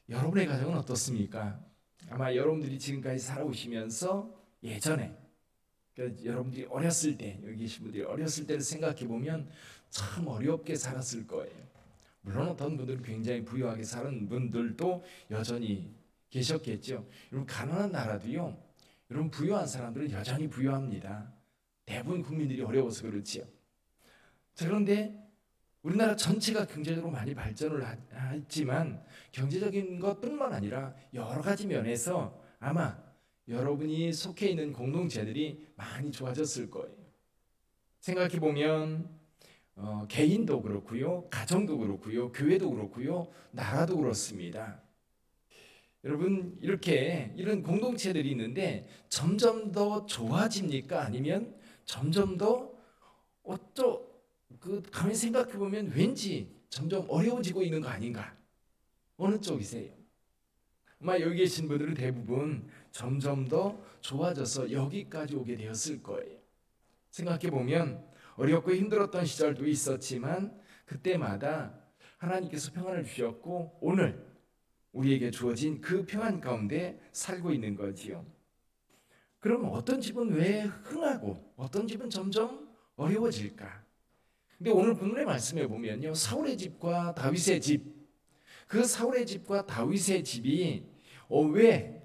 여러분의 가정은 어떻습니까? 아마 여러분들이 지금까지 살아오시면서 예전에 여러분들이 어렸을 때, 여기 계신 분들이 어렸을 때를 생각해 보면 참 어렵게 살았을 거예요. 물론 어떤 분들은 굉장히 부유하게 사는 분들도 여전히 계셨겠죠. 여러분, 가난한 나라도요, 여러분, 부유한 사람들은 여전히 부유합니다. 대부분 국민들이 어려워서 그렇지요. 자, 그런데 우리나라 전체가 경제적으로 많이 발전을 했지만 경제적인 것뿐만 아니라 여러 가지 면에서 아마 여러분이 속해 있는 공동체들이 많이 좋아졌을 거예요. 생각해 보면 개인도 그렇고요, 가정도 그렇고요, 교회도 그렇고요, 나라도 그렇습니다. 여러분, 이렇게 이런 공동체들이 있는데 점점 더 좋아집니까? 아니면 점점 더 가만히 생각해 보면 왠지 점점 어려워지고 있는 거 아닌가? 어느 쪽이세요? 아마 여기 계신 분들은 대부분 점점 더 좋아져서 여기까지 오게 되었을 거예요. 생각해 보면 어렵고 힘들었던 시절도 있었지만 그때마다 하나님께서 평안을 주셨고 오늘 우리에게 주어진 그 평안 가운데 살고 있는 거지요. 그럼 어떤 집은 왜 흥하고 어떤 집은 점점 어려워질까? 근데 오늘 본문의 말씀에 보면요, 사울의 집과 다윗의 집, 그 사울의 집과 다윗의 집이 왜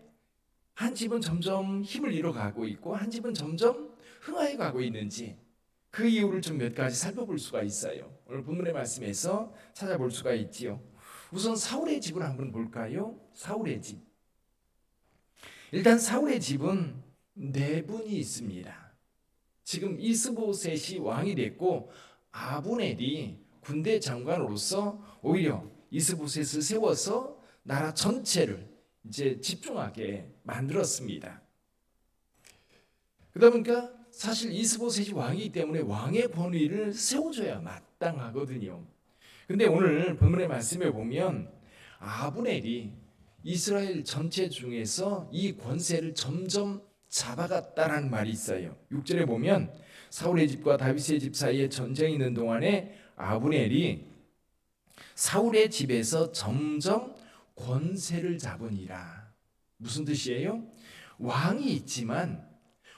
한 집은 점점 힘을 잃어가고 있고 한 집은 점점 흥하여 가고 있는지 그 이유를 좀 몇 가지 살펴볼 수가 있어요. 오늘 본문의 말씀에서 찾아볼 수가 있지요. 우선 사울의 집을 한번 볼까요? 사울의 집. 일단 사울의 집은 네 분이 있습니다. 지금 이스보셋이 왕이 됐고 아브넬이 군대 장관으로서 오히려 이스보셋을 세워서 나라 전체를 이제 집중하게 만들었습니다. 그러다 보니까 사실 이스보셋이 왕이기 때문에 왕의 권위를 세워줘야 마땅하거든요. 근데 오늘 본문의 말씀에 보면 아브넬이 이스라엘 전체 중에서 이 권세를 점점 잡아갔다라는 말이 있어요. 6절에 보면 사울의 집과 다윗의 집 사이에 전쟁이 있는 동안에 아브넬이 사울의 집에서 점점 권세를 잡으니라. 무슨 뜻이에요? 왕이 있지만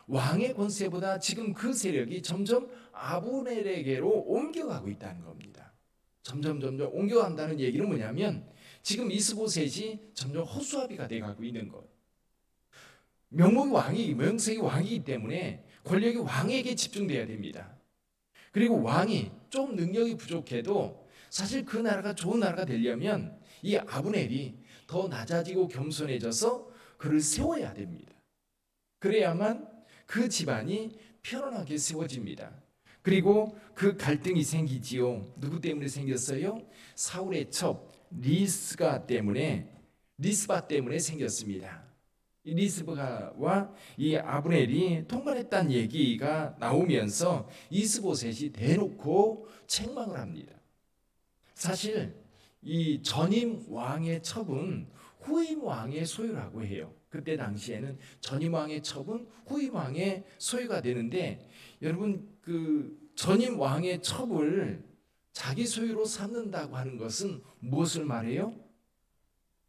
왕의 권세보다 지금 그 세력이 점점 아브넬에게로 옮겨가고 있다는 겁니다. 점점 옮겨간다는 얘기는 뭐냐면 지금 이스보셋이 점점 허수아비가 돼가고 있는 것. 명색이 왕이기 때문에 권력이 왕에게 집중돼야 됩니다. 그리고 왕이 좀 능력이 부족해도 사실 그 나라가 좋은 나라가 되려면 이 아브넬이 더 낮아지고 겸손해져서 그를 세워야 됩니다. 그래야만 그 집안이 편안하게 세워집니다. 그리고 그 갈등이 생기지요. 누구 때문에 생겼어요? 사울의 첩 리스바 때문에 생겼습니다. 이 리스바와 이 아브넬이 통관했다는 얘기가 나오면서 이스보셋이 대놓고 책망을 합니다. 사실 이 전임 왕의 첩은 후임 왕의 소유라고 해요. 그때 당시에는 전임 왕의 첩은 후임 왕의 소유가 되는데 여러분 그 전임 왕의 첩을 자기 소유로 삼는다고 하는 것은 무엇을 말해요?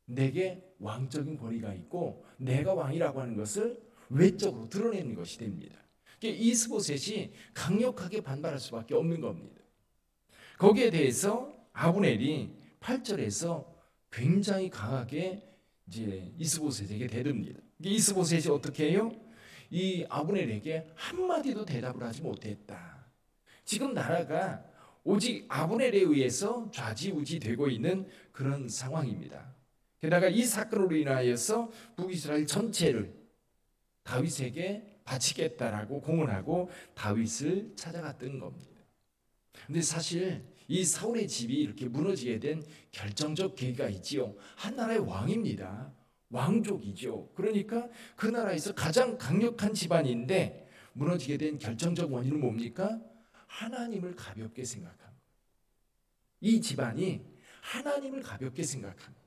내게 왕적인 권위가 있고 내가 왕이라고 하는 것을 외적으로 드러내는 것이 됩니다. 이스보셋이 강력하게 반발할 수밖에 없는 겁니다. 거기에 대해서 아브넬이 8절에서 굉장히 강하게 이제 이스보셋에게 대듭니다. 이스보셋이 어떻게 해요? 이 아브넬에게 한마디도 대답을 하지 못했다. 지금 나라가 오직 아브넬에 의해서 좌지우지되고 있는 그런 상황입니다. 게다가 이 사건으로 인하여서 북이스라엘 전체를 다윗에게 바치겠다라고 공언하고 다윗을 찾아갔던 겁니다. 근데 사실 이 사울의 집이 이렇게 무너지게 된 결정적 계기가 있지요. 한 나라의 왕입니다. 왕족이죠. 그러니까 그 나라에서 가장 강력한 집안인데 무너지게 된 결정적 원인은 뭡니까? 하나님을 가볍게 생각한 거예요. 이 집안이 하나님을 가볍게 생각한 거예요.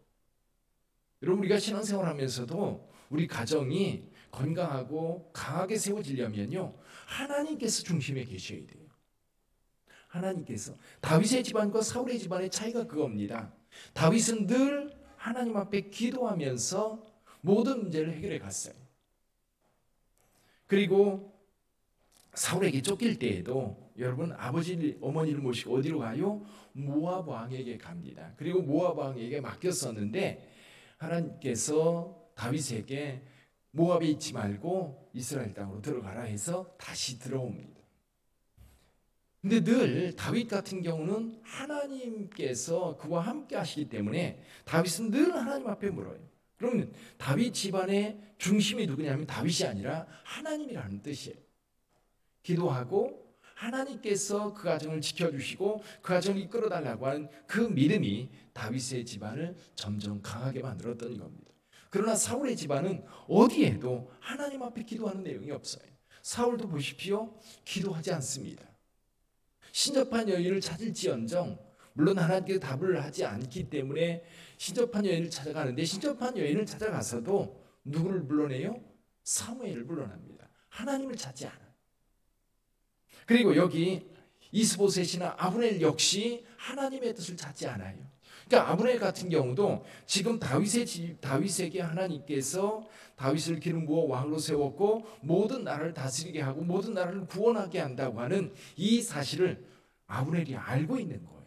여러분 우리가 신앙생활하면서도 우리 가정이 건강하고 강하게 세워지려면요. 하나님께서 중심에 계셔야 돼요. 하나님께서 다윗의 집안과 사울의 집안의 차이가 그겁니다. 다윗은 늘 하나님 앞에 기도하면서 모든 문제를 해결해 갔어요. 그리고 사울에게 쫓길 때에도 여러분 아버지 어머니를 모시고 어디로 가요? 모압 왕에게 갑니다. 그리고 모압 왕에게 맡겼었는데 하나님께서 다윗에게 모압에 있지 말고 이스라엘 땅으로 들어가라 해서 다시 들어옵니다. 근데 늘 다윗 같은 경우는 하나님께서 그와 함께 하시기 때문에 다윗은 늘 하나님 앞에 물어요. 그러면 다윗 집안의 중심이 누구냐면 다윗이 아니라 하나님이라는 뜻이에요. 기도하고 하나님께서 그 가정을 지켜주시고 그 가정을 이끌어달라고 하는 그 믿음이 다윗의 집안을 점점 강하게 만들었던 겁니다. 그러나 사울의 집안은 어디에도 하나님 앞에 기도하는 내용이 없어요. 사울도 보십시오. 기도하지 않습니다. 신접한 여인을 찾을지언정 물론 하나님께서 답을 하지 않기 때문에 신접한 여인을 찾아가는데 신접한 여인을 찾아가서도 누구를 불러내요? 사무엘을 불러납니다. 하나님을 찾지 않아요. 그리고 여기 이스보셋이나 아브넬 역시 하나님의 뜻을 찾지 않아요. 그러니까 아브넬 같은 경우도 지금 다윗에게 하나님께서 다윗을 기름 부어 왕으로 세웠고 모든 나라를 다스리게 하고 모든 나라를 구원하게 한다고 하는 이 사실을 아브넬이 알고 있는 거예요.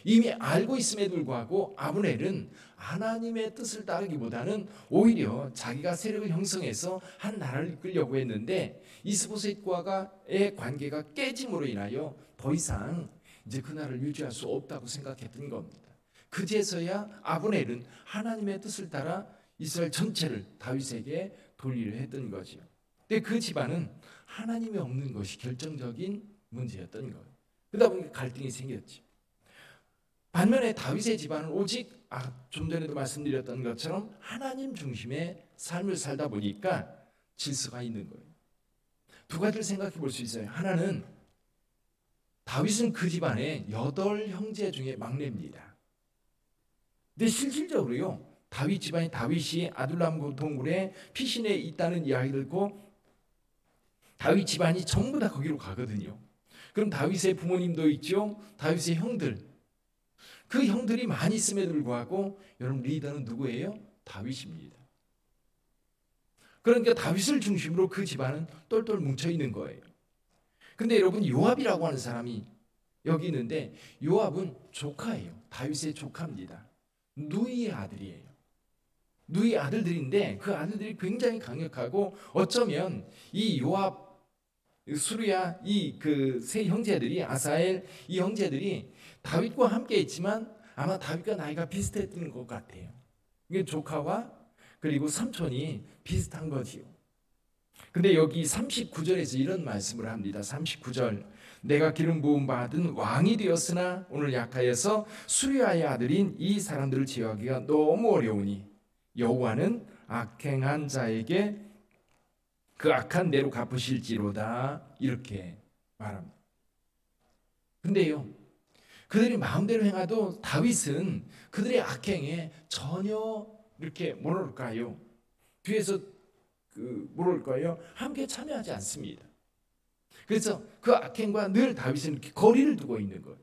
이미 알고 있음에도 불구하고 아브넬은 하나님의 뜻을 따르기보다는 오히려 자기가 세력을 형성해서 한 나라를 이끌려고 했는데 이스보셋과의 관계가 깨짐으로 인하여 더 이상 이제 그 나라를 유지할 수 없다고 생각했던 겁니다. 그제서야 아브넬은 하나님의 뜻을 따라 이스라엘 전체를 다윗에게 돌리려 했던 거죠. 근데 그 집안은 하나님이 없는 것이 결정적인 문제였던 거예요. 그러다 보니까 갈등이 생겼죠. 반면에 다윗의 집안은 오직 좀 전에도 말씀드렸던 것처럼 하나님 중심의 삶을 살다 보니까 질서가 있는 거예요. 두 가지를 생각해 볼 수 있어요. 하나는 다윗은 그 집안의 8형제 중에 막내입니다. 근데 실질적으로요. 다윗이 아둘람 동굴에 피신해 있다는 이야기를 듣고 다윗 집안이 전부 다 거기로 가거든요. 그럼 다윗의 부모님도 있죠. 다윗의 형들. 그 형들이 많이 있음에도 불구하고 여러분 리더는 누구예요? 다윗입니다. 그러니까 다윗을 중심으로 그 집안은 똘똘 뭉쳐 있는 거예요. 근데 여러분 요압이라고 하는 사람이 여기 있는데 요압은 조카예요. 다윗의 조카입니다. 누이의 아들이에요. 누이의 아들들인데 그 아들들이 굉장히 강력하고 어쩌면 이 요압, 수르야 이 그 세 형제들이 아사엘 이 형제들이 다윗과 함께 있지만 아마 다윗과 나이가 비슷했던 것 같아요. 이게 조카와 그리고 삼촌이 비슷한 거지요. 근데 여기 39절에서 이런 말씀을 합니다. 39절 내가 기름 부음 받은 왕이 되었으나 오늘 약하여서 수리아의 아들인 이 사람들을 제어하기가 너무 어려우니 여호와는 악행한 자에게 그 악한 대로 갚으실지로다 이렇게 말합니다. 근데요 그들이 마음대로 행하도 다윗은 그들의 악행에 전혀 이렇게 뭐랄까요 뒤에서 뭐랄까요 함께 참여하지 않습니다. 그래서 그 악행과 늘 다윗은 이렇게 거리를 두고 있는 거예요.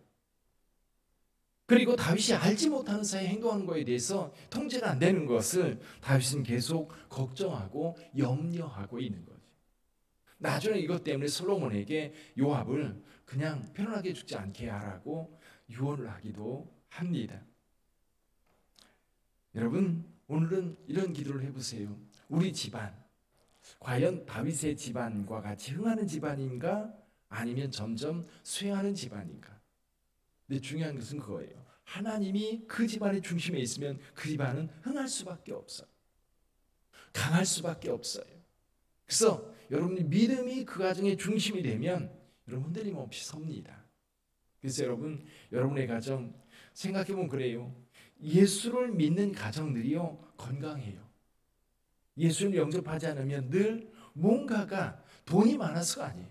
그리고 다윗이 알지 못하는 사이에 행동하는 것에 대해서 통제가 안 되는 것을 다윗은 계속 걱정하고 염려하고 있는 거죠. 나중에 이것 때문에 솔로몬에게 요압을 그냥 편안하게 죽지 않게 하라고 유언을 하기도 합니다. 여러분 오늘은 이런 기도를 해보세요. 우리 집안 과연 다윗의 집안과 같이 흥하는 집안인가 아니면 점점 쇠하는 집안인가. 근데 중요한 것은 그거예요. 하나님이 그 집안의 중심에 있으면 그 집안은 흥할 수밖에 없어요. 강할 수밖에 없어요. 그래서 여러분이 믿음이 그 가정의 중심이 되면 여러분 흔들림 없이 섭니다. 그래서 여러분의 가정 생각해보면 그래요. 예수를 믿는 가정들이요 건강해요. 예수를 영접하지 않으면 늘 뭔가가 돈이 많아서가 아니에요.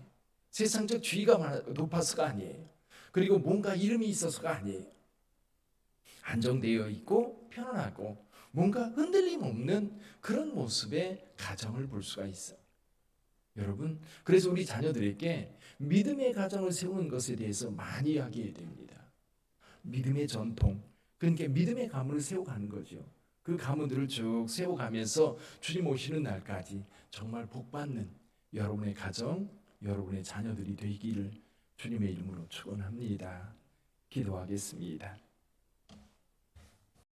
세상적 지위가 높아서가 아니에요. 그리고 뭔가 이름이 있어서가 아니에요. 안정되어 있고 편안하고 뭔가 흔들림 없는 그런 모습의 가정을 볼 수가 있어요. 여러분 그래서 우리 자녀들에게 믿음의 가정을 세우는 것에 대해서 많이 이야기해야 됩니다. 믿음의 전통, 그러니까 믿음의 가문을 세워가는 거죠. 그 가문들을 쭉 세워가면서 주님 오시는 날까지 정말 복받는 여러분의 가정, 여러분의 자녀들이 되기를 주님의 이름으로 축원합니다. 기도하겠습니다.